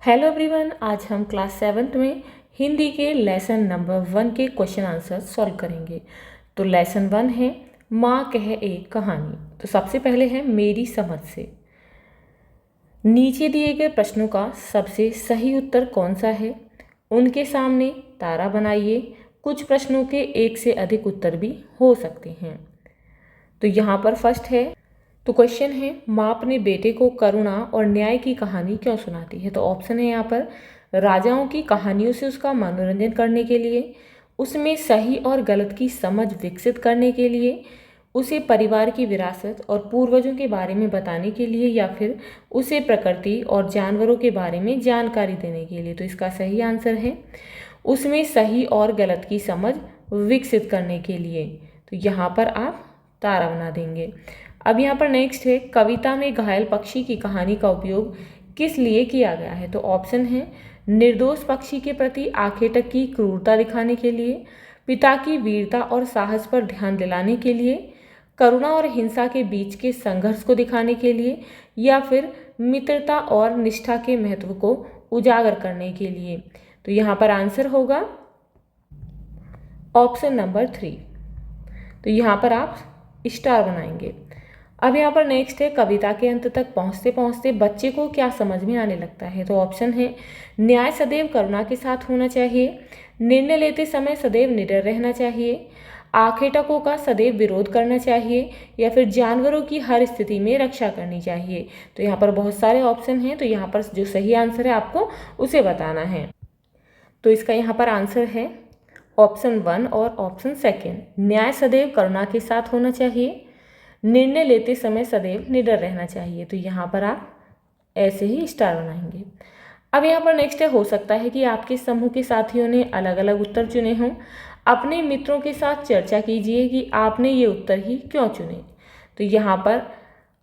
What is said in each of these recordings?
Hello everyone, आज हम class 7th में हिंदी के लेसन नंबर 1 के क्वेश्चन आंसर सॉल्व करेंगे। तो लेसन 1 है माँ कह एक कहानी। तो सबसे पहले है मेरी समझ से। नीचे दिए गए प्रश्नों का सबसे सही उत्तर कौन सा है? उनके सामने तारा बनाइए। कुछ प्रश्नों के एक से अधिक उत्तर भी हो सकते हैं। तो यहाँ पर फर्स्ट है, तो क्वेश्चन है माँ अपने बेटे को करुणा और न्याय की कहानी क्यों सुनाती है? तो ऑप्शन है यहाँ पर राजाओं की कहानियों से उसका मनोरंजन करने के लिए, उसमें सही और गलत की समझ विकसित करने के लिए, उसे परिवार की विरासत और पूर्वजों के बारे में बताने के लिए, या फिर उसे प्रकृति और जानवरों के बारे में जानकारी देने के लिए। तो इसका सही आंसर है उसमें सही और गलत की समझ विकसित करने के लिए। तो यहाँ पर आप तारा बना देंगे। अब यहाँ पर नेक्स्ट है कविता में घायल पक्षी की कहानी का उपयोग किस लिए किया गया है? तो ऑप्शन है निर्दोष पक्षी के प्रति आखिर तक की क्रूरता दिखाने के लिए, पिता की वीरता और साहस पर ध्यान दिलाने के लिए, करुणा और हिंसा के बीच के संघर्ष को दिखाने के लिए, या फिर मित्रता और निष्ठा के महत्व को उजागर करने के लिए। तो यहाँ पर आंसर होगा ऑप्शन नंबर 3। तो यहाँ पर आप स्टार बनाएंगे। अब यहाँ पर नेक्स्ट है कविता के अंत तक पहुँचते पहुँचते बच्चे को क्या समझ में आने लगता है? तो ऑप्शन है न्याय सदैव करुणा के साथ होना चाहिए, निर्णय लेते समय सदैव निडर रहना चाहिए, आखेटकों का सदैव विरोध करना चाहिए, या फिर जानवरों की हर स्थिति में रक्षा करनी चाहिए। तो यहाँ पर बहुत सारे ऑप्शन हैं, तो यहाँ पर जो सही आंसर है आपको उसे बताना है। तो इसका यहाँ पर आंसर है ऑप्शन 1 और ऑप्शन 2। न्याय सदैव करुणा के साथ होना चाहिए, निर्णय लेते समय सदैव निडर रहना चाहिए। तो यहाँ पर आप ऐसे ही स्टार बनाएंगे। अब यहाँ पर नेक्स्ट है हो सकता है कि आपके समूह के साथियों ने अलग अलग उत्तर चुने हों। अपने मित्रों के साथ चर्चा कीजिए कि आपने ये उत्तर ही क्यों चुने। तो यहाँ पर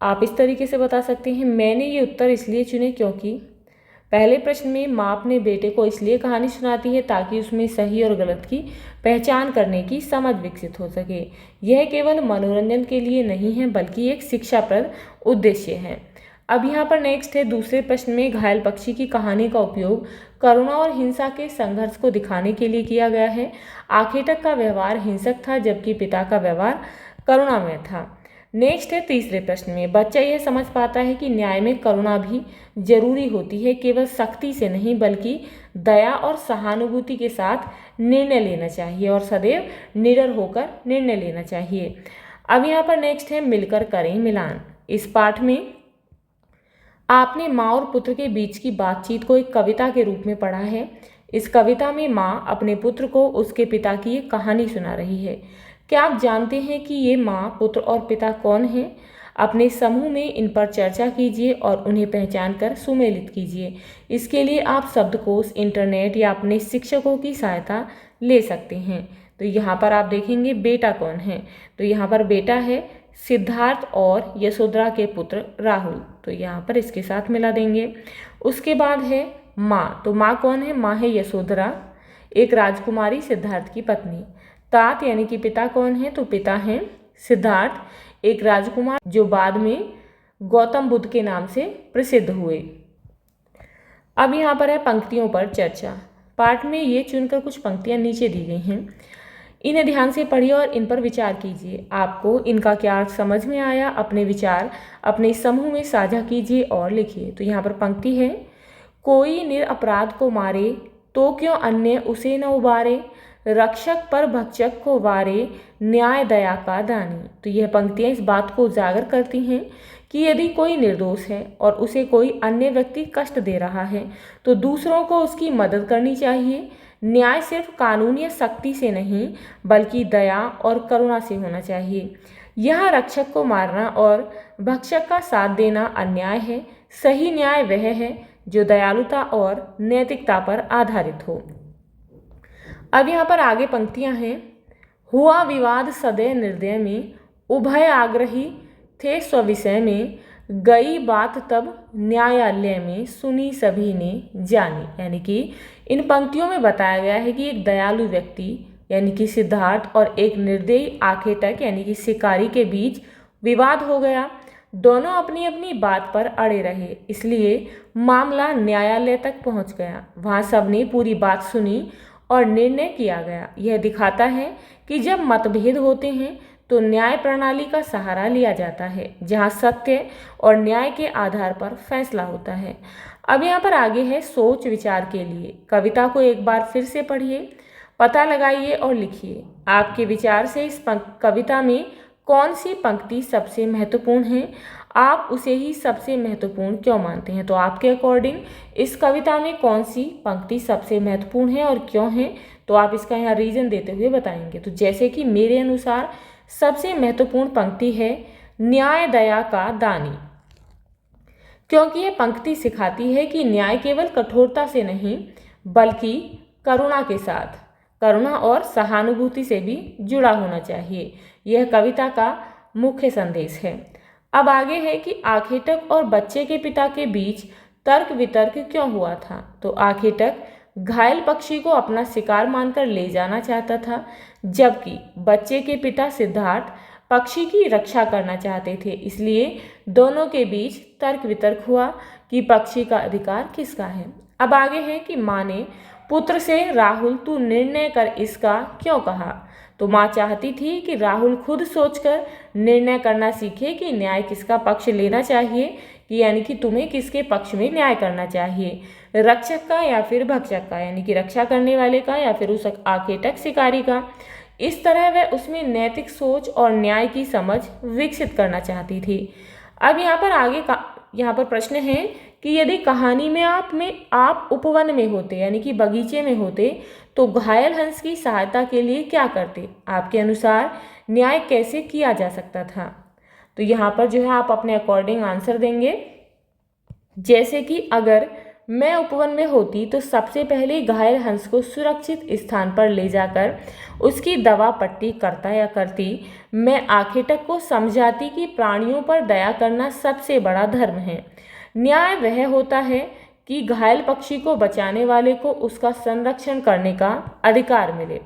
आप इस तरीके से बता सकते हैं मैंने ये उत्तर इसलिए चुने क्योंकि पहले प्रश्न में माँ अपने बेटे को इसलिए कहानी सुनाती है ताकि उसमें सही और गलत की पहचान करने की समझ विकसित हो सके। यह केवल मनोरंजन के लिए नहीं है बल्कि एक शिक्षाप्रद उद्देश्य है। अब यहाँ पर नेक्स्ट है दूसरे प्रश्न में घायल पक्षी की कहानी का उपयोग करुणा और हिंसा के संघर्ष को दिखाने के लिए किया गया है। आखेटक का व्यवहार हिंसक था जबकि पिता का व्यवहार करुणामय था। नेक्स्ट है तीसरे प्रश्न में बच्चा यह समझ पाता है कि न्याय में करुणा भी जरूरी होती है, केवल सख्ती से नहीं बल्कि दया और सहानुभूति के साथ निर्णय लेना चाहिए और सदैव निडर होकर निर्णय लेना चाहिए। अब यहाँ पर नेक्स्ट है मिलकर करें मिलान। इस पाठ में आपने माँ और पुत्र के बीच की बातचीत को एक कविता के रूप में पढ़ा है। इस कविता में माँ अपने पुत्र को उसके पिता की एक कहानी सुना रही है। क्या आप जानते हैं कि ये माँ, पुत्र और पिता कौन हैं? अपने समूह में इन पर चर्चा कीजिए और उन्हें पहचान कर सुमेलित कीजिए। इसके लिए आप शब्दकोश, इंटरनेट या अपने शिक्षकों की सहायता ले सकते हैं। तो यहाँ पर आप देखेंगे बेटा कौन है। तो यहाँ पर बेटा है सिद्धार्थ और यशोधरा के पुत्र राहुल। तो यहाँ पर इसके साथ मिला देंगे। उसके बाद है माँ। तो माँ कौन है? माँ है यशोधरा, एक राजकुमारी सिद्धार्थ की पत्नी। तात यानी कि पिता कौन है? तो पिता हैं सिद्धार्थ, एक राजकुमार जो बाद में गौतम बुद्ध के नाम से प्रसिद्ध हुए। अब यहाँ पर है पंक्तियों पर चर्चा। पाठ में ये चुनकर कुछ पंक्तियाँ नीचे दी गई हैं, इन्हें ध्यान से पढ़िए और इन पर विचार कीजिए। आपको इनका क्या अर्थ समझ में आया? अपने विचार अपने समूह में साझा कीजिए और लिखिए। तो यहाँ पर पंक्ति है कोई निरपराध को मारे तो क्यों अन्य उसे न उबारे, रक्षक पर भक्षक को वारे, न्याय दया का दानी। तो यह पंक्तियाँ इस बात को उजागर करती हैं कि यदि कोई निर्दोष है और उसे कोई अन्य व्यक्ति कष्ट दे रहा है तो दूसरों को उसकी मदद करनी चाहिए। न्याय सिर्फ कानून या सख्ती से नहीं बल्कि दया और करुणा से होना चाहिए। यहाँ रक्षक को मारना और भक्षक का साथ देना अन्याय है। सही न्याय वह है जो दयालुता और नैतिकता पर आधारित हो। अब यहाँ पर आगे पंक्तियाँ हैं हुआ विवाद सदैव निर्दय में, उभय आग्रही थे स्विषय में, गई बात तब न्यायालय में, सुनी सभी ने जानी। यानी कि इन पंक्तियों में बताया गया है कि एक दयालु व्यक्ति यानी कि सिद्धार्थ और एक निर्दयी आखेटक यानी कि शिकारी के बीच विवाद हो गया। दोनों अपनी अपनी बात पर अड़े रहे, इसलिए मामला न्यायालय तक पहुंच गया। वहां सबने पूरी बात सुनी और निर्णय किया गया। यह दिखाता है कि जब मतभेद होते हैं तो न्याय प्रणाली का सहारा लिया जाता है, जहां सत्य और न्याय के आधार पर फैसला होता है। अब यहाँ पर आगे है सोच विचार के लिए। कविता को एक बार फिर से पढ़िए, पता लगाइए और लिखिए। आपके विचार से इस कविता में कौन सी पंक्ति सबसे महत्वपूर्ण है? आप उसे ही सबसे महत्वपूर्ण क्यों मानते हैं? तो आपके अकॉर्डिंग इस कविता में कौन सी पंक्ति सबसे महत्वपूर्ण है और क्यों है? तो आप इसका यहाँ रीजन देते हुए बताएंगे। तो जैसे कि मेरे अनुसार सबसे महत्वपूर्ण पंक्ति है न्याय दया का दानी, क्योंकि यह पंक्ति सिखाती है कि न्याय केवल कठोरता से नहीं बल्कि करुणा के साथ, करुणा और सहानुभूति से भी जुड़ा होना चाहिए। यह कविता का मुख्य संदेश है। अब आगे है कि आखेटक और बच्चे के पिता के बीच तर्क वितर्क क्यों हुआ था? तो आखेटक घायल पक्षी को अपना शिकार मानकर ले जाना चाहता था, जबकि बच्चे के पिता सिद्धार्थ पक्षी की रक्षा करना चाहते थे। इसलिए दोनों के बीच तर्क वितर्क हुआ कि पक्षी का अधिकार किसका है। अब आगे है कि माँ ने पुत्र से राहुल तू निर्णय कर इसका क्यों कहा? तो माँ चाहती थी कि राहुल खुद सोचकर निर्णय करना सीखे कि न्याय किसका पक्ष लेना चाहिए, कि यानी कि तुम्हें किसके पक्ष में न्याय करना चाहिए, रक्षक का या फिर भक्षक का, यानी कि रक्षा करने वाले का या फिर उस आखेटक शिकारी का। इस तरह वह उसमें नैतिक सोच और न्याय की समझ विकसित करना चाहती थी। अब यहाँ पर आगे का यहाँ पर प्रश्न है कि यदि कहानी में आप उपवन में होते, यानी कि बगीचे में होते, तो घायल हंस की सहायता के लिए क्या करते? आपके अनुसार न्याय कैसे किया जा सकता था? तो यहाँ पर जो है आप अपने अकॉर्डिंग आंसर देंगे। जैसे कि अगर मैं उपवन में होती तो सबसे पहले घायल हंस को सुरक्षित स्थान पर ले जाकर उसकी दवा पट्टी करता या करती। मैं आखेटक को समझाती कि प्राणियों पर दया करना सबसे बड़ा धर्म है। न्याय वह होता है कि घायल पक्षी को बचाने वाले को उसका संरक्षण करने का अधिकार मिले।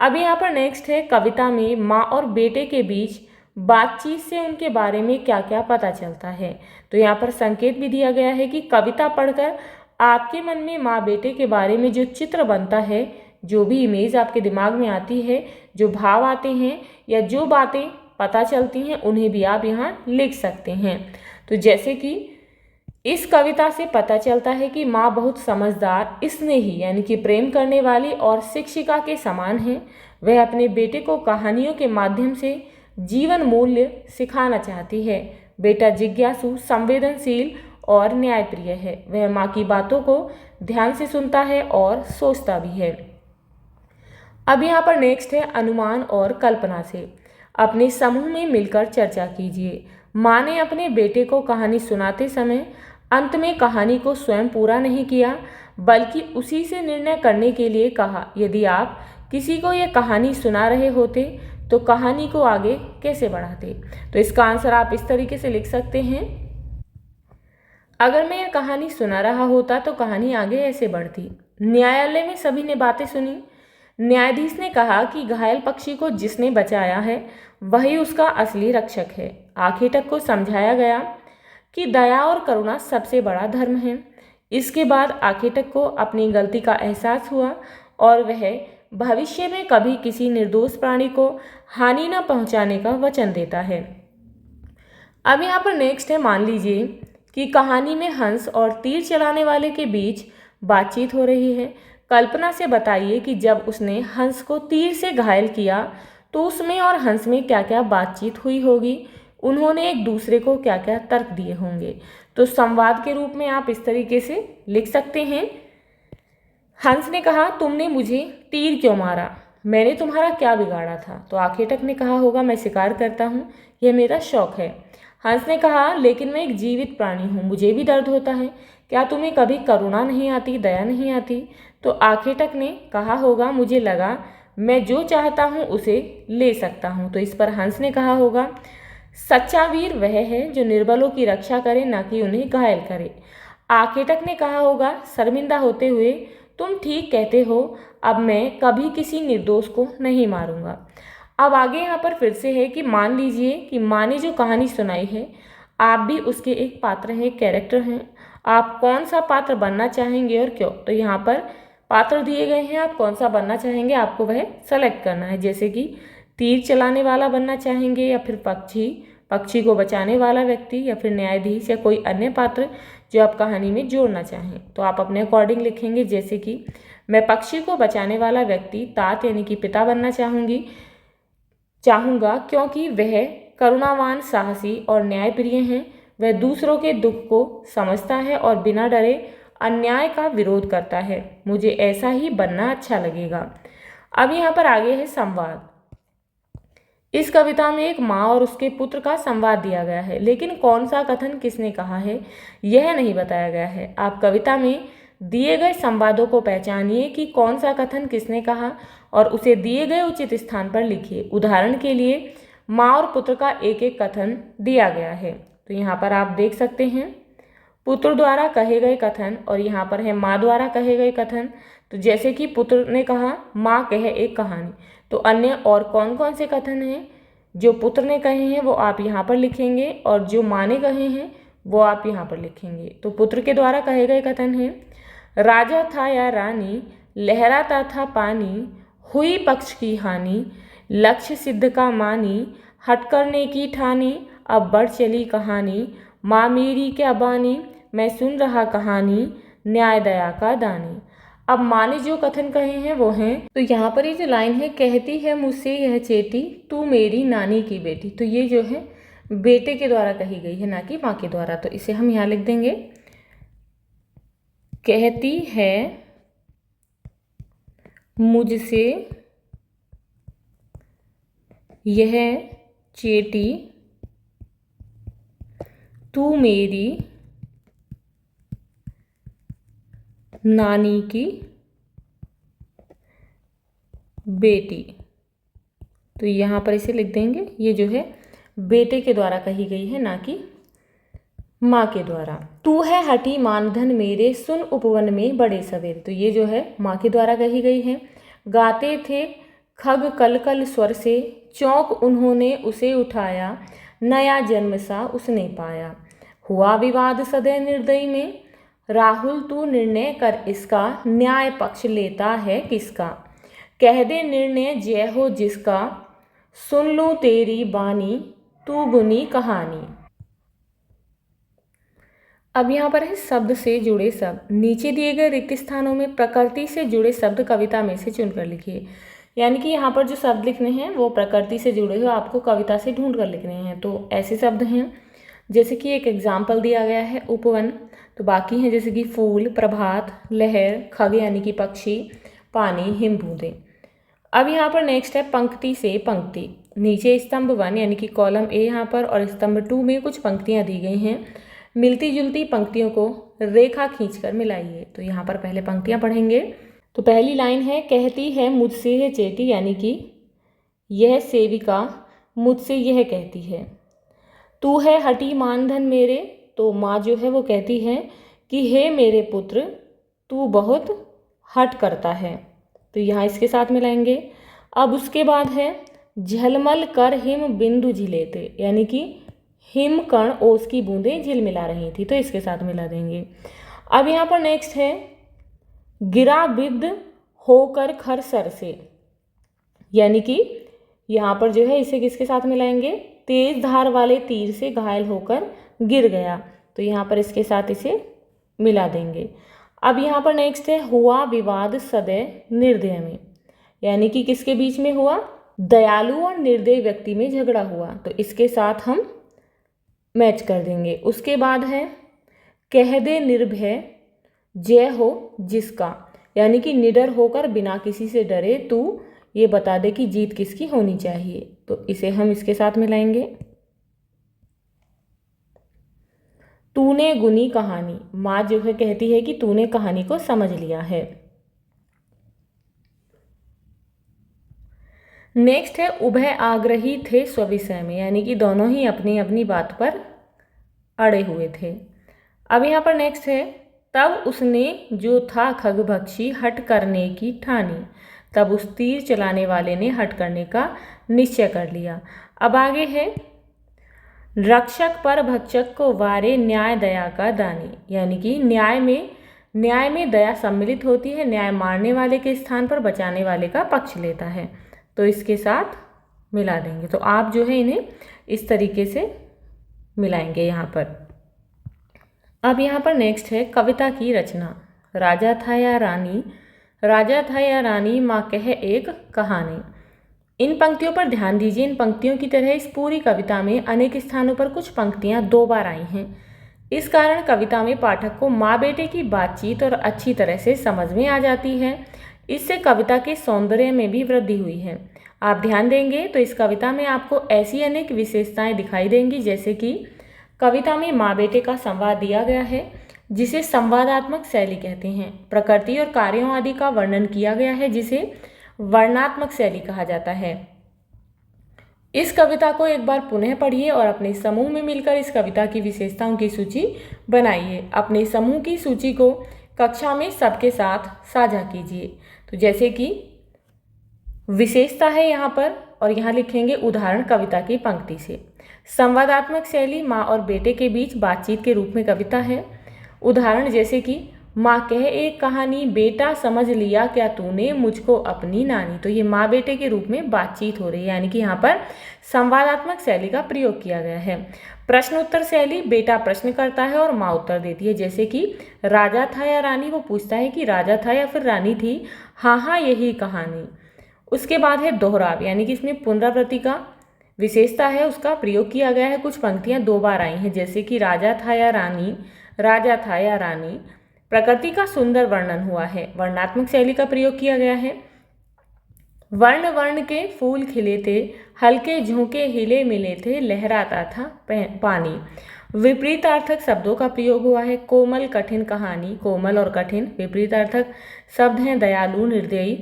अब यहाँ पर नेक्स्ट है कविता में माँ और बेटे के बीच बातचीत से उनके बारे में क्या क्या पता चलता है। तो यहाँ पर संकेत भी दिया गया है कि कविता पढ़कर आपके मन में माँ बेटे के बारे में जो चित्र बनता है, जो भी इमेज आपके दिमाग में आती है, जो भाव आते हैं या जो बातें पता चलती हैं, उन्हें भी आप यहाँ लिख सकते हैं। तो जैसे कि इस कविता से पता चलता है कि माँ बहुत समझदार, स्नेही यानी कि प्रेम करने वाली और शिक्षिका के समान है। वह अपने बेटे को कहानियों के माध्यम से जीवन मूल्य सिखाना चाहती है। बेटा जिज्ञासु, संवेदनशील और न्यायप्रिय है। वह माँ की बातों को ध्यान से सुनता है और सोचता भी है। अब यहाँ पर नेक्स्ट है अनुमान और कल्पना से। अपने समूह में मिलकर चर्चा कीजिए। माँ ने अपने बेटे को कहानी सुनाते समय अंत में कहानी को स्वयं पूरा नहीं किया, बल्कि उसी से निर्णय करने के लिए कहा। यदि आप किसी को यह कहानी सुना रहे होते तो कहानी को आगे कैसे बढ़ाते? तो इसका आंसर आप इस तरीके से लिख सकते हैं, अगर मैं यह कहानी सुना रहा होता तो कहानी आगे ऐसे बढ़ती। न्यायालय में सभी ने बातें सुनी। न्यायाधीश ने कहा कि घायल पक्षी को जिसने बचाया है वही उसका असली रक्षक है। आखेटक को समझाया गया कि दया और करुणा सबसे बड़ा धर्म है। इसके बाद आखेटक को अपनी गलती का एहसास हुआ और वह भविष्य में कभी किसी निर्दोष प्राणी को हानि न पहुंचाने का वचन देता है। अब यहाँ पर नेक्स्ट है, मान लीजिए कि कहानी में हंस और तीर चलाने वाले के बीच बातचीत हो रही है। कल्पना से बताइए कि जब उसने हंस को तीर से घायल किया तो उसमें और हंस में क्या क्या बातचीत हुई होगी, उन्होंने एक दूसरे को क्या क्या तर्क दिए होंगे। तो संवाद के रूप में आप इस तरीके से लिख सकते हैं। हंस ने कहा, तुमने मुझे तीर क्यों मारा? मैंने तुम्हारा क्या बिगाड़ा था? तो आखेटक ने कहा होगा, मैं शिकार करता हूँ, यह मेरा शौक है। हंस ने कहा, लेकिन मैं एक जीवित प्राणी हूँ, मुझे भी दर्द होता है। क्या तुम्हें कभी करुणा नहीं आती, दया नहीं आती? तो आखेटक ने कहा होगा, मुझे लगा मैं जो चाहता हूँ उसे ले सकता हूँ। तो इस पर हंस ने कहा होगा, सच्चा वीर वह है जो निर्बलों की रक्षा करे, ना कि उन्हें घायल करे। आखेटक ने कहा होगा शर्मिंदा होते हुए, तुम ठीक कहते हो, अब मैं कभी किसी निर्दोष को नहीं मारूंगा। अब आगे यहाँ पर फिर से है कि मान लीजिए कि माँ ने जो कहानी सुनाई है, आप भी उसके एक पात्र हैं, एक कैरेक्टर हैं। आप कौन सा पात्र बनना चाहेंगे और क्यों? तो यहाँ पर पात्र दिए गए हैं, आप कौन सा बनना चाहेंगे आपको वह सेलेक्ट करना है। जैसे कि तीर चलाने वाला बनना चाहेंगे, या फिर पक्षी को बचाने वाला व्यक्ति, या फिर न्यायाधीश, या कोई अन्य पात्र जो आप कहानी में जोड़ना चाहें। तो आप अपने अकॉर्डिंग लिखेंगे। जैसे कि मैं पक्षी को बचाने वाला व्यक्ति तात यानी कि पिता बनना चाहूँगा, क्योंकि वह करुणावान, साहसी और न्यायप्रिय हैं। वह दूसरों के दुख को समझता है और बिना डरे अन्याय का विरोध करता है। मुझे ऐसा ही बनना अच्छा लगेगा। अब यहाँ पर आगे है संवाद। इस कविता में एक माँ और उसके पुत्र का संवाद दिया गया है, लेकिन कौन सा कथन किसने कहा है यह नहीं बताया गया है। आप कविता में दिए गए संवादों को पहचानिए कि कौन सा कथन किसने कहा और उसे दिए गए उचित स्थान पर लिखिए। उदाहरण के लिए माँ और पुत्र का एक एक कथन दिया गया है। तो यहाँ पर आप देख सकते हैं पुत्र द्वारा कहे गए कथन, और यहाँ पर है माँ द्वारा कहे गए कथन। तो जैसे कि पुत्र ने कहा माँ कहे एक कहानी, तो अन्य और कौन कौन से कथन हैं जो पुत्र ने कहे हैं वो आप यहाँ पर लिखेंगे, और जो माँ ने कहे हैं वो आप यहाँ पर लिखेंगे। तो पुत्र के द्वारा कहे गए कथन हैं, राजा था या रानी, लहराता था पानी, हुई पक्ष की हानि, लक्ष्य सिद्ध का मानी, हट करने की ठानी, अब बढ़ चली कहानी, माँ मेरी क्या बानी, मैं सुन रहा कहानी, न्याय दया का दानी। अब माँ ने जो कथन कहे हैं वो हैं, तो यहाँ पर ये जो लाइन है, कहती है मुझसे यह चेती, तू मेरी नानी की बेटी। तो ये जो है बेटे के द्वारा कही गई है, ना कि माँ के द्वारा। तो इसे हम यहाँ लिख देंगे, कहती है मुझसे यह चेटी, तू मेरी नानी की बेटी। तो यहाँ पर इसे लिख देंगे, ये जो है बेटे के द्वारा कही गई है, ना कि माँ के द्वारा। तू है हठी मानधन मेरे, सुन उपवन में बड़े सवेरे। तो ये जो है माँ के द्वारा कही गई है। गाते थे खग कल कल स्वर से, चौंक उन्होंने उसे उठाया, नया जन्म सा उसने पाया। हुआ विवाद सदै निर्दयी में, राहुल तू निर्णय कर इसका, न्याय पक्ष लेता है किसका। कह दे निर्णय जय हो जिसका, सुन लूं तेरी बानी, तू बुनी कहानी। अब यहाँ पर है शब्द से जुड़े शब्द। नीचे दिए गए रिक्त स्थानों में प्रकृति से जुड़े शब्द कविता में से चुनकर लिखिए। यानी कि यहाँ पर जो शब्द लिखने हैं वो प्रकृति से जुड़े हुए आपको कविता से ढूंढ कर लिखने हैं। तो ऐसे शब्द हैं जैसे कि एक एग्जाम्पल दिया गया है उपवन, तो बाकी हैं जैसे कि फूल, प्रभात, लहर, खग यानी कि पक्षी, पानी, हिम बूंदे। अब यहाँ पर नेक्स्ट है पंक्ति से पंक्ति। नीचे स्तंभ 1 यानी कि कॉलम ए यहाँ पर और स्तंभ 2 में कुछ पंक्तियाँ दी गई हैं। मिलती जुलती पंक्तियों को रेखा खींचकर मिलाइए। तो यहाँ पर पहले पंक्तियाँ पढ़ेंगे। तो पहली लाइन है, कहती है मुझसे यह चेटी, यानी कि यह सेविका मुझसे यह कहती है। तू है हठी मानधन मेरे, तो माँ जो है वो कहती है कि हे मेरे पुत्र तू बहुत हट करता है। तो यहाँ इसके साथ मिलाएंगे। अब उसके बाद है झलमल कर हिम बिंदु झिलेते, यानी कि हिम कण ओस की बूंदें झिलमिला रही थी, तो इसके साथ मिला देंगे। अब यहाँ पर नेक्स्ट है गिरा बिद होकर खर सर से, यानी कि यहाँ पर जो है इसे किसके साथ मिलाएंगे, तेज धार वाले तीर से घायल होकर गिर गया, तो यहाँ पर इसके साथ इसे मिला देंगे। अब यहाँ पर नेक्स्ट है हुआ विवाद सदैव निर्दय में, यानी कि किसके बीच में हुआ, दयालु और निर्दय व्यक्ति में झगड़ा हुआ, तो इसके साथ हम मैच कर देंगे। उसके बाद है कह दे निर्भय जय हो जिसका, यानी कि निडर होकर बिना किसी से डरे तू ये बता दे कि जीत किसकी होनी चाहिए, तो इसे हम इसके साथ मिलाएंगे। तूने गुनी कहानी, माँ जो है कहती है कि तूने कहानी को समझ लिया है। नेक्स्ट है उभय आग्रही थे स्विषय में, यानी कि दोनों ही अपनी अपनी बात पर अड़े हुए थे। अब यहाँ पर नेक्स्ट है तब उसने जो था खगभक्षी हट करने की ठानी, तब उस तीर चलाने वाले ने हट करने का निश्चय कर लिया। अब आगे है रक्षक पर भक्षक को वारे, न्याय दया का दानी। यानी कि न्याय में दया सम्मिलित होती है, न्याय मारने वाले के स्थान पर बचाने वाले का पक्ष लेता है। तो इसके साथ मिला देंगे। तो आप जो है इन्हें इस तरीके से मिलाएंगे यहाँ पर। अब यहाँ पर नेक्स्ट है कविता की रचना। राजा था या रानी, माँ कह एक कहानी। इन पंक्तियों पर ध्यान दीजिए। इन पंक्तियों की तरह इस पूरी कविता में अनेक स्थानों पर कुछ पंक्तियाँ 2 बार आई हैं। इस कारण कविता में पाठक को माँ बेटे की बातचीत और अच्छी तरह से समझ में आ जाती है। इससे कविता के सौंदर्य में भी वृद्धि हुई है। आप ध्यान देंगे तो इस कविता में आपको ऐसी अनेक विशेषताएं दिखाई देंगी, जैसे कि कविता में माँ बेटे का संवाद दिया गया है, जिसे संवादात्मक शैली कहते हैं। प्रकृति और कार्यों आदि का वर्णन किया गया है, जिसे वर्णनात्मक शैली कहा जाता है। इस कविता को एक बार पुनः पढ़िए और अपने समूह में मिलकर इस कविता की विशेषताओं की सूची बनाइए। अपने समूह की सूची को कक्षा में सबके साथ साझा कीजिए। तो जैसे कि विशेषता है यहाँ पर, और यहाँ लिखेंगे उदाहरण कविता की पंक्ति से। संवादात्मक शैली माँ और बेटे के बीच बातचीत के रूप में कविता है। उदाहरण जैसे कि माँ कह एक कहानी, बेटा समझ लिया क्या तूने मुझको अपनी नानी। तो ये माँ बेटे के रूप में बातचीत हो रही है, यानी कि यहाँ पर संवादात्मक शैली का प्रयोग किया गया है। प्रश्न उत्तर शैली, बेटा प्रश्न करता है और माँ उत्तर देती है। जैसे कि राजा था या रानी, वो पूछता है कि राजा था या फिर रानी थी। हाँ यही कहानी। उसके बाद है दोहराव, यानी कि इसमें पुनरावृत्ति का विशेषता है, उसका प्रयोग किया गया है। कुछ पंक्तियाँ 2 बार आई हैं, जैसे कि राजा था या रानी। प्रकृति का सुंदर वर्णन हुआ है, वर्णनात्मक शैली का प्रयोग किया गया है। वर्ण वर्ण के फूल खिले थे, हल्के झोंके हिले मिले थे, लहराता था पानी। विपरीतार्थक शब्दों का प्रयोग हुआ है। कोमल कठिन कहानी, कोमल और कठिन विपरीतार्थक शब्द हैं। दयालु निर्दयी।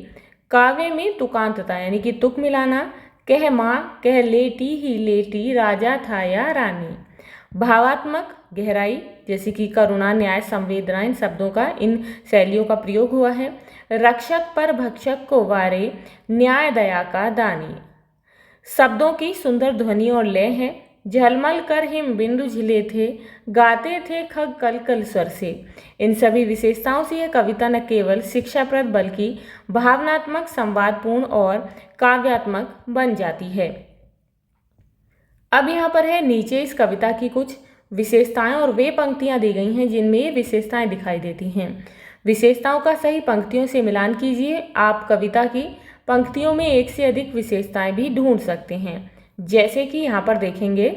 काव्य में तुकांतता, यानी कि तुक मिलाना। कह माँ कह लेटी ही लेटी, राजा था या रानी। भावात्मक गहराई, जैसे कि करुणा, न्याय, संवेदना, इन शब्दों का, इन शैलियों का प्रयोग हुआ है। रक्षक पर भक्षक को वारे, न्याय दया का दानी। शब्दों की सुंदर ध्वनि और लय है। झलमल कर हिम बिंदु झिले थे, गाते थे खग कल कल स्वर से। इन सभी विशेषताओं से यह कविता न केवल शिक्षाप्रद बल्कि भावनात्मक, संवादपूर्ण और काव्यात्मक बन जाती है। अब यहाँ पर है नीचे इस कविता की कुछ विशेषताएं और वे पंक्तियां दी गई हैं जिनमें ये विशेषताएं दिखाई देती हैं। विशेषताओं का सही पंक्तियों से मिलान कीजिए। आप कविता की पंक्तियों में एक से अधिक विशेषताएं भी ढूंढ सकते हैं। जैसे कि यहाँ पर देखेंगे,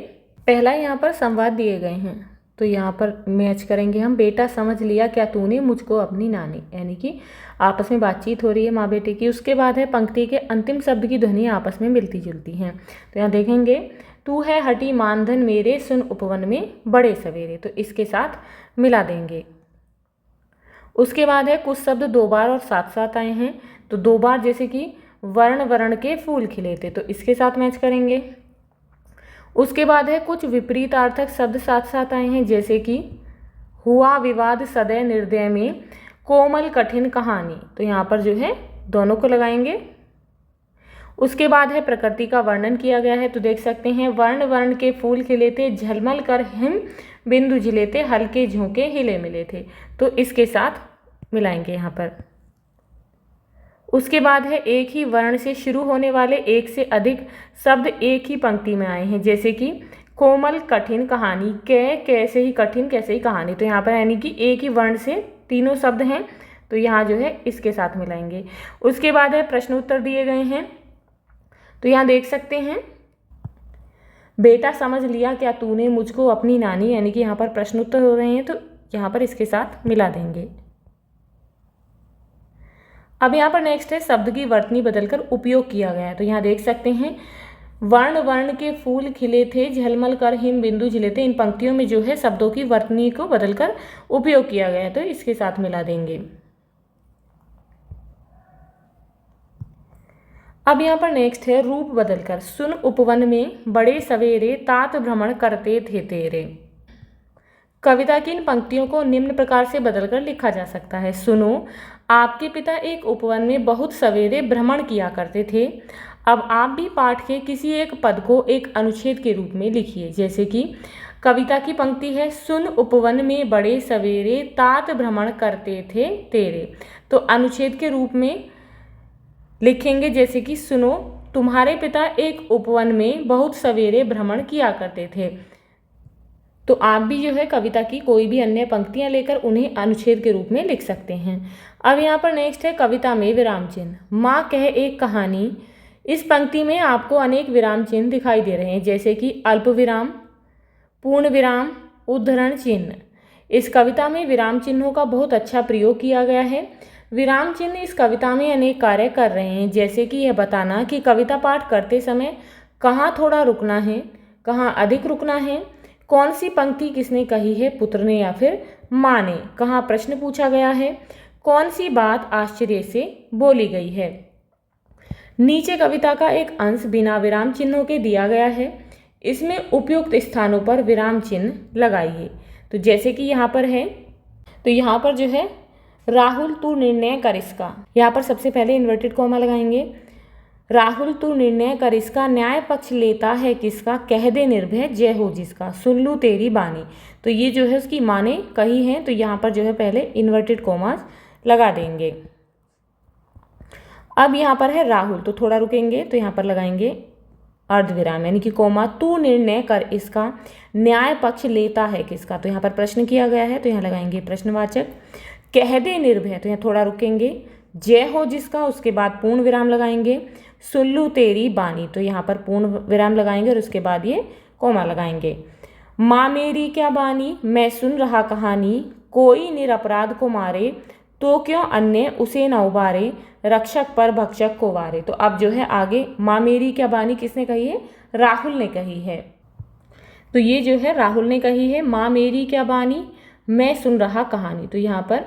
पहला यहाँ पर संवाद दिए गए हैं, तो यहाँ पर मैच करेंगे हम। बेटा समझ लिया क्या तूने मुझको अपनी नानी, यानी कि आपस में बातचीत हो रही है माँ बेटे की। उसके बाद है पंक्ति के अंतिम शब्द की ध्वनि आपस में मिलती जुलती हैं। तो यहाँ देखेंगे, तू है हटी मानधन मेरे, सुन उपवन में बड़े सवेरे। तो इसके साथ मिला देंगे। उसके बाद है कुछ शब्द 2 बार और साथ साथ आए हैं। तो 2 बार जैसे कि वर्ण वर्ण के फूल खिले थे, तो इसके साथ मैच करेंगे। उसके बाद है कुछ विपरीतार्थक शब्द साथ साथ आए हैं, जैसे कि हुआ विवाद सदैव निर्दय में, कोमल कठिन कहानी। तो यहाँ पर जो है दोनों को लगाएंगे। उसके बाद है प्रकृति का वर्णन किया गया है, तो देख सकते हैं, वर्ण वर्ण के फूल खिले थे, झलमल कर हिम बिंदु झिले थे, हल्के झोंके हिले मिले थे। तो इसके साथ मिलाएंगे यहाँ पर। उसके बाद है एक ही वर्ण से शुरू होने वाले एक से अधिक शब्द एक ही पंक्ति में आए हैं, जैसे कि कोमल कठिन कहानी, कैसे ही कठिन कैसे ही कहानी। तो यहाँ पर यानी कि एक ही वर्ण से तीनों शब्द हैं, तो यहाँ जो है इसके साथ मिलाएंगे। उसके बाद है प्रश्न उत्तर दिए गए हैं, तो यहाँ देख सकते हैं, बेटा समझ लिया क्या तूने मुझको अपनी नानी, यानी कि यहाँ पर प्रश्न उत्तर हो रहे हैं, तो यहाँ पर इसके साथ मिला देंगे। अब यहाँ पर नेक्स्ट है शब्द की वर्तनी बदलकर उपयोग किया गया है। तो यहाँ देख सकते हैं, वर्ण वर्ण के फूल खिले थे, झलमल कर हिम बिंदु झिले थे। इन पंक्तियों में जो है शब्दों की वर्तनी को बदलकर उपयोग किया गया है, तो इसके साथ मिला देंगे। अब यहाँ पर नेक्स्ट है रूप बदलकर। सुन उपवन में बड़े सवेरे, तात भ्रमण करते थे तेरे। कविता की इन पंक्तियों को निम्न प्रकार से बदलकर लिखा जा सकता है। सुनो, आपके पिता एक उपवन में बहुत सवेरे भ्रमण किया करते थे। अब आप भी पाठ के किसी एक पद को एक अनुच्छेद के रूप में लिखिए। जैसे कि कविता की पंक्ति है, सुन उपवन में बड़े सवेरे तात भ्रमण करते थे तेरे। तो अनुच्छेद के रूप में लिखेंगे जैसे कि सुनो, तुम्हारे पिता एक उपवन में बहुत सवेरे भ्रमण किया करते थे। तो आप भी जो है कविता की कोई भी अन्य पंक्तियां लेकर उन्हें अनुच्छेद के रूप में लिख सकते हैं। अब यहाँ पर नेक्स्ट है कविता में विराम चिन्ह। माँ कह एक कहानी। इस पंक्ति में आपको अनेक विराम चिन्ह दिखाई दे रहे हैं, जैसे कि अल्प विराम, पूर्ण विराम, उद्धरण चिन्ह। इस कविता में विराम चिन्हों का बहुत अच्छा प्रयोग किया गया है। विराम चिन्ह इस कविता में अनेक कार्य कर रहे हैं, जैसे कि यह बताना कि कविता पाठ करते समय कहाँ थोड़ा रुकना है, कहाँ अधिक रुकना है, कौन सी पंक्ति किसने कही है, पुत्र ने या फिर माँ ने, कहाँ प्रश्न पूछा गया है, कौन सी बात आश्चर्य से बोली गई है। नीचे कविता का एक अंश बिना विराम चिन्हों के दिया गया है, इसमें उपयुक्त स्थानों पर विराम चिन्ह लगाइए। तो जैसे कि यहाँ पर है, तो यहाँ पर जो है राहुल तू निर्णय कर इसका, यहाँ पर सबसे पहले इन्वर्टेड कॉमा लगाएंगे। राहुल तू निर्णय कर इसका, न्याय पक्ष लेता है किसका, कह दे निर्भय जय हो जिसका, सुन लूँ तेरी बानी। तो ये जो है उसकी माँ ने कही है, तो यहाँ पर जो है पहले इन्वर्टेड कॉमास लगा देंगे। अब यहाँ पर है राहुल, तो थोड़ा रुकेंगे, तो यहाँ पर लगाएंगे अर्धविराम यानी कि कोमा। तू निर्णय कर इसका, न्याय पक्ष लेता है किसका, तो यहाँ पर प्रश्न किया गया है, तो यहाँ लगाएंगे प्रश्नवाचक। कह दे निर्भय, तो यहाँ थोड़ा रुकेंगे। जय हो जिसका, उसके बाद पूर्ण विराम लगाएंगे। सुन लूँ तेरी बानी, तो यहाँ पर पूर्ण विराम लगाएंगे और उसके बाद ये कोमा लगाएंगे। माँ मेरी क्या बानी, मैं सुन रहा कहानी, कोई निरपराध को मारे तो क्यों अन्य उसे न उबारे, रक्षक पर भक्षक को वारे। तो अब जो है आगे माँ मेरी क्या बानी किसने कही है, राहुल ने कही है। तो ये जो है राहुल ने कही है, माँ मेरी क्या बानी, मैं सुन रहा कहानी, तो यहाँ पर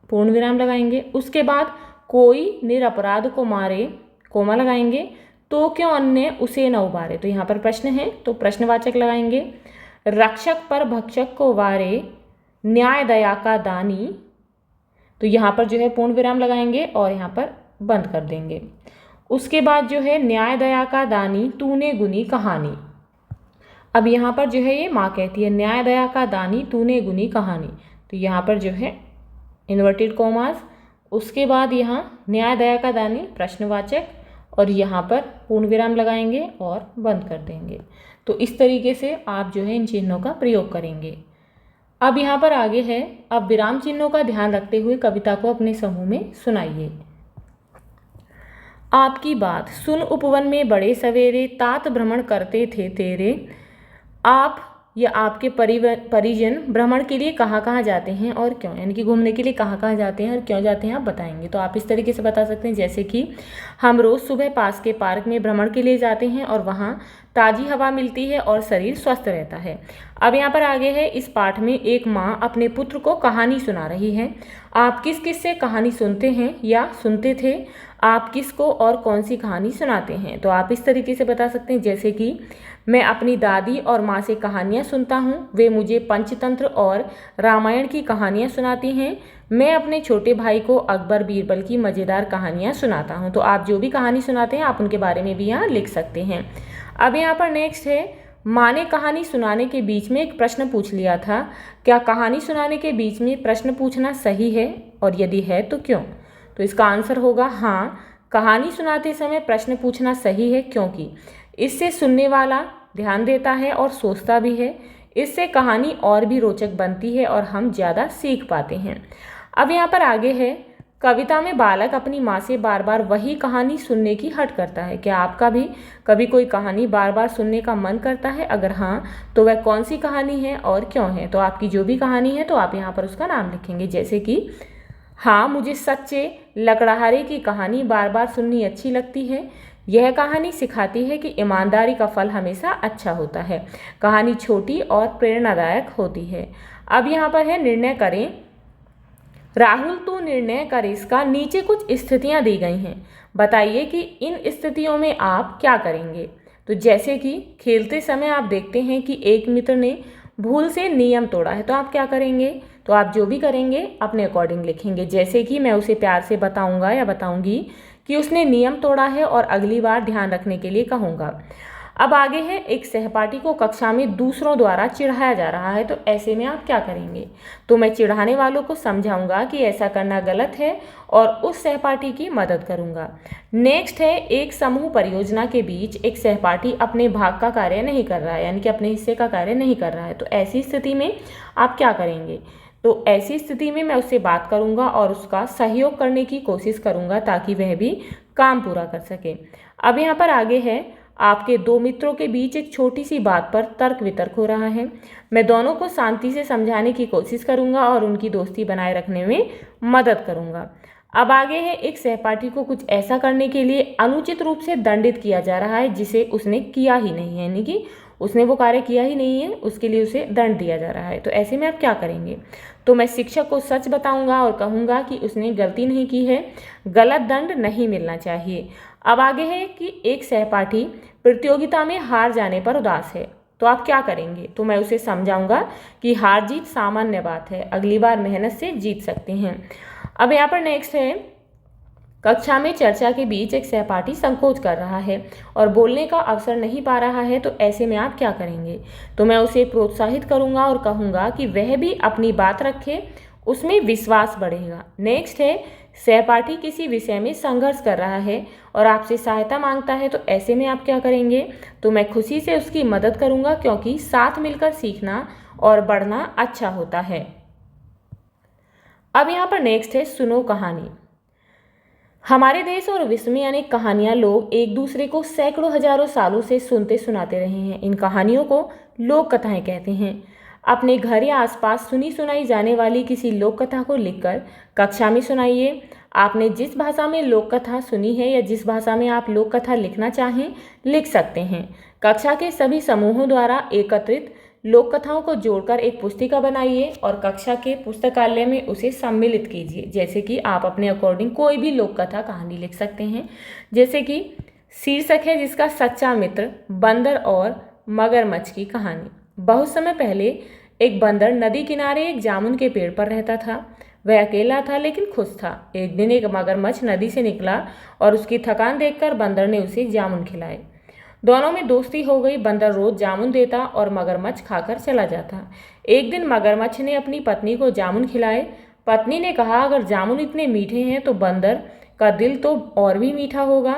पूर्ण विराम लगाएंगे। उसके बाद कोई निरपराध को मारे, कोमा लगाएंगे, तो क्यों अन्य उसे न उबारे, तो यहाँ पर प्रश्न है, तो प्रश्नवाचक लगाएंगे। रक्षक पर भक्षक को वारे, न्याय दया का दानी, तो यहाँ पर जो है पूर्ण विराम लगाएंगे और यहाँ पर बंद कर देंगे। उसके बाद जो है न्याय दया का दानी, तूने गुनी कहानी। अब यहाँ पर जो है ये माँ कहती है, न्याय दया का दानी तूने गुनी कहानी, तो यहाँ पर जो है इन्वर्टेड कॉमास। उसके बाद यहाँ न्याय दया का दानी प्रश्नवाचक और यहाँ पर पूर्ण विराम लगाएंगे और बंद कर देंगे। तो इस तरीके से आप जो है इन चिन्हों का प्रयोग करेंगे। अब यहाँ पर आगे है, अब विराम चिन्हों का ध्यान रखते हुए कविता को अपने समूह में सुनाइए। आपकी बात, सुन उपवन में बड़े सवेरे तात भ्रमण करते थे तेरे। आप या आपके परिजन भ्रमण के लिए कहाँ कहाँ जाते हैं और क्यों, यानी कि घूमने के लिए कहाँ कहाँ जाते हैं और क्यों जाते हैं आप बताएंगे। तो आप इस तरीके से बता सकते हैं, जैसे कि हम रोज़ सुबह पास के पार्क में भ्रमण के लिए जाते हैं और वहाँ ताज़ी हवा मिलती है और शरीर स्वस्थ रहता है। अब यहाँ पर आगे है, इस पाठ में एक माँ अपने पुत्र को कहानी सुना रही है। आप किस किस से कहानी सुनते हैं या सुनते थे, आप किसको और कौन सी कहानी सुनाते हैं। तो आप इस तरीके से बता सकते हैं, जैसे कि मैं अपनी दादी और माँ से कहानियाँ सुनता हूँ, वे मुझे पंचतंत्र और रामायण की कहानियाँ सुनाती हैं। मैं अपने छोटे भाई को अकबर बीरबल की मज़ेदार कहानियाँ सुनाता हूँ। तो आप जो भी कहानी सुनाते हैं आप उनके बारे में भी यहाँ लिख सकते हैं। अब यहाँ पर नेक्स्ट है, माँ ने कहानी सुनाने के बीच में एक प्रश्न पूछ लिया था, क्या कहानी सुनाने के बीच में प्रश्न पूछना सही है और यदि है तो क्यों। तो इसका आंसर होगा हाँ, कहानी सुनाते समय प्रश्न पूछना सही है, क्योंकि इससे सुनने वाला ध्यान देता है और सोचता भी है। इससे कहानी और भी रोचक बनती है और हम ज़्यादा सीख पाते हैं। अब यहाँ पर आगे है, कविता में बालक अपनी माँ से बार बार वही कहानी सुनने की हट करता है। क्या आपका भी कभी कोई कहानी बार बार सुनने का मन करता है, अगर हाँ तो वह कौन सी कहानी है और क्यों है। तो आपकी जो भी कहानी है तो आप यहाँ पर उसका नाम लिखेंगे, जैसे कि हाँ, मुझे सच्चे लकड़हारे की कहानी बार बार सुननी अच्छी लगती है। यह कहानी सिखाती है कि ईमानदारी का फल हमेशा अच्छा होता है। कहानी छोटी और प्रेरणादायक होती है। अब यहाँ पर है, निर्णय करें। राहुल तू निर्णय कर इसका, नीचे कुछ स्थितियाँ दी गई हैं, बताइए कि इन स्थितियों में आप क्या करेंगे। तो जैसे कि खेलते समय आप देखते हैं कि एक मित्र ने भूल से नियम तोड़ा है, तो आप क्या करेंगे। तो आप जो भी करेंगे अपने अकॉर्डिंग लिखेंगे, जैसे कि मैं उसे प्यार से बताऊंगा या बताऊंगी कि उसने नियम तोड़ा है और अगली बार ध्यान रखने के लिए कहूँगा। अब आगे है, एक सहपाठी को कक्षा में दूसरों द्वारा चिढ़ाया जा रहा है, तो ऐसे में आप क्या करेंगे? तो मैं चिढ़ाने वालों को समझाऊंगा कि ऐसा करना गलत है और उस सहपाठी की मदद करूंगा। नेक्स्ट है, एक समूह परियोजना के बीच एक सहपाठी अपने भाग का कार्य नहीं कर रहा है, यानी कि अपने हिस्से का कार्य नहीं कर रहा है, तो ऐसी स्थिति में आप क्या करेंगे? तो ऐसी स्थिति में मैं उससे बात करूंगा और उसका सहयोग करने की कोशिश करूंगा ताकि वह भी काम पूरा कर सके। अब यहाँ पर आगे है, आपके दो मित्रों के बीच एक छोटी सी बात पर तर्क वितर्क हो रहा है। मैं दोनों को शांति से समझाने की कोशिश करूंगा और उनकी दोस्ती बनाए रखने में मदद करूंगा। अब आगे है, एक सहपाठी को कुछ ऐसा करने के लिए अनुचित रूप से दंडित किया जा रहा है जिसे उसने किया ही नहीं है, यानी कि उसने वो कार्य किया ही नहीं है, उसके लिए उसे दंड दिया जा रहा है, तो ऐसे में आप क्या करेंगे? तो मैं शिक्षक को सच बताऊंगा और कहूंगा कि उसने गलती नहीं की है, गलत दंड नहीं मिलना चाहिए। अब आगे है कि एक सहपाठी प्रतियोगिता में हार जाने पर उदास है, तो आप क्या करेंगे? तो मैं उसे समझाऊंगा कि हार जीत सामान्य बात है, अगली बार मेहनत से जीत सकते हैं। अब यहाँ पर नेक्स्ट है, कक्षा में चर्चा के बीच एक सहपाठी संकोच कर रहा है और बोलने का अवसर नहीं पा रहा है, तो ऐसे में आप क्या करेंगे? तो मैं उसे प्रोत्साहित करूंगा और कहूंगा कि वह भी अपनी बात रखे, उसमें विश्वास बढ़ेगा। नेक्स्ट है, सहपाठी किसी विषय में संघर्ष कर रहा है और आपसे सहायता मांगता है, तो ऐसे में आप क्या करेंगे? तो मैं खुशी से उसकी मदद करूंगा क्योंकि साथ मिलकर सीखना और बढ़ना अच्छा होता है। अब यहाँ पर नेक्स्ट है, सुनो कहानी। हमारे देश और विश्व में अनेक कहानियाँ लोग एक दूसरे को सैकड़ों हजारों सालों से सुनते सुनाते रहे हैं। इन कहानियों को लोक कथाएं कहते हैं। अपने घर या आसपास सुनी सुनाई जाने वाली किसी लोक कथा को लिखकर कक्षा में सुनाइए। आपने जिस भाषा में लोक कथा सुनी है या जिस भाषा में आप लोक कथा लिखना चाहें लिख सकते हैं। कक्षा के सभी समूहों द्वारा एकत्रित लोक कथाओं को जोड़कर एक पुस्तिका बनाइए और कक्षा के पुस्तकालय में उसे सम्मिलित कीजिए। जैसे कि आप अपने अकॉर्डिंग कोई भी लोक कथा कहानी लिख सकते हैं। जैसे कि शीर्षक है जिसका सच्चा मित्र, बंदर और मगरमच्छ की कहानी। बहुत समय पहले एक बंदर नदी किनारे एक जामुन के पेड़ पर रहता था। वह अकेला था लेकिन खुश था। एक दिन एक मगरमच्छ नदी से निकला और उसकी थकान देखकर बंदर ने उसे जामुन खिलाए। दोनों में दोस्ती हो गई। बंदर रोज जामुन देता और मगरमच्छ खाकर चला जाता। एक दिन मगरमच्छ ने अपनी पत्नी को जामुन खिलाए। पत्नी ने कहा, अगर जामुन इतने मीठे हैं तो बंदर का दिल तो और भी मीठा होगा।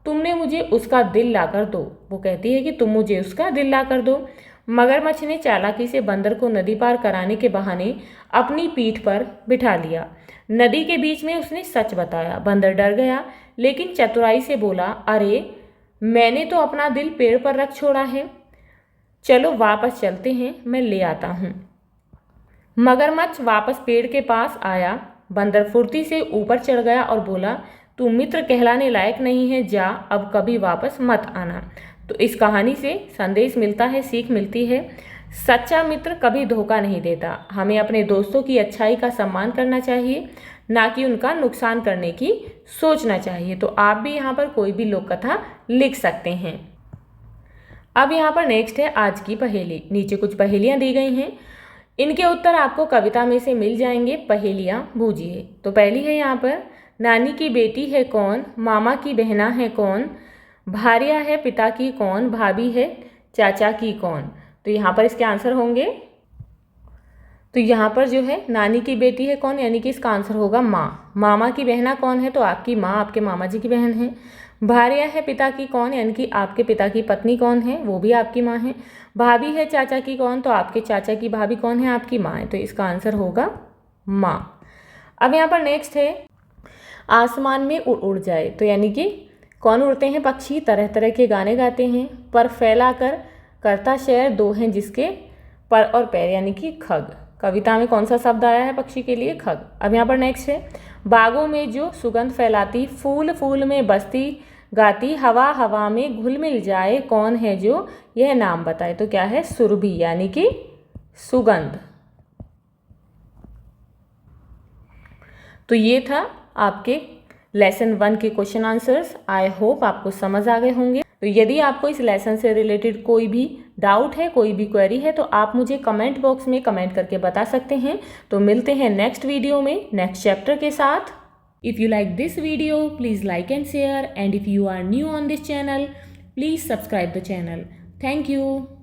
तुमने मुझे उसका दिल लाकर दो। वो कहती है कि तुम मुझे उसका दिल लाकर दो। मगरमच्छ ने चालाकी से बंदर को नदी पार कराने के बहाने अपनी पीठ पर बिठा लिया। नदी के बीच में उसने सच बताया। बंदर डर गया लेकिन चतुराई से बोला, अरे मैंने तो अपना दिल पेड़ पर रख छोड़ा है। चलो वापस चलते हैं, मैं ले आता हूँ। मगरमच्छ वापस पेड़ के पास आया। बंदर फुर्ती से ऊपर चढ़ गया और बोला, तू मित्र कहलाने लायक नहीं है, जा अब कभी वापस मत आना। तो इस कहानी से संदेश मिलता है, सीख मिलती है, सच्चा मित्र कभी धोखा नहीं देता। हमें अपने दोस्तों की अच्छाई का सम्मान करना चाहिए, ना कि उनका नुकसान करने की सोचना चाहिए। तो आप भी यहाँ पर कोई भी लोक कथा लिख सकते हैं। अब यहाँ पर नेक्स्ट है आज की पहेली। नीचे कुछ पहेलियाँ दी गई हैं, इनके उत्तर आपको कविता में से मिल जाएंगे। पहेलियाँ बूझिए। तो पहली है यहाँ पर, नानी की बेटी है कौन, मामा की बहना है कौन, भार्या है पिता की कौन, भाभी है चाचा की कौन। तो यहाँ पर इसके आंसर होंगे, तो यहाँ पर जो है नानी की बेटी है कौन, यानी कि इसका आंसर होगा माँ। मामा की बहना कौन है, तो आपकी माँ आपके मामा जी की बहन है। भार्या है पिता की कौन, यानी कि आपके पिता की पत्नी कौन है, वो भी आपकी माँ है। भाभी है चाचा की कौन, तो आपके चाचा की भाभी कौन है, आपकी माँ है। तो इसका आंसर होगा माँ। अब यहाँ पर नेक्स्ट है, आसमान में उड़ उड़ जाए, तो यानी कि कौन उड़ते हैं, पक्षी तरह तरह के गाने गाते हैं। पर फैला कर करता शहर, दो हैं जिसके पर और पैर, यानी कि खग। कविता में कौन सा शब्द आया है पक्षी के लिए, खग। अब यहाँ पर नेक्स्ट है, बागों में जो सुगंध फैलाती, फूल फूल में बसती गाती, हवा हवा में घुल मिल जाए, कौन है जो यह नाम बताए। तो क्या है, सुरभि, यानी कि सुगंध। तो ये था आपके लेसन 1 के क्वेश्चन आंसर्स। आई होप आपको समझ आ गए होंगे। तो यदि आपको इस लेसन से रिलेटेड कोई भी डाउट है, कोई भी क्वेरी है, तो आप मुझे कमेंट बॉक्स में कमेंट करके बता सकते हैं। तो मिलते हैं नेक्स्ट वीडियो में नेक्स्ट चैप्टर के साथ। If you like this video, please like and share, and if you are new on this channel, please subscribe the channel. Thank you.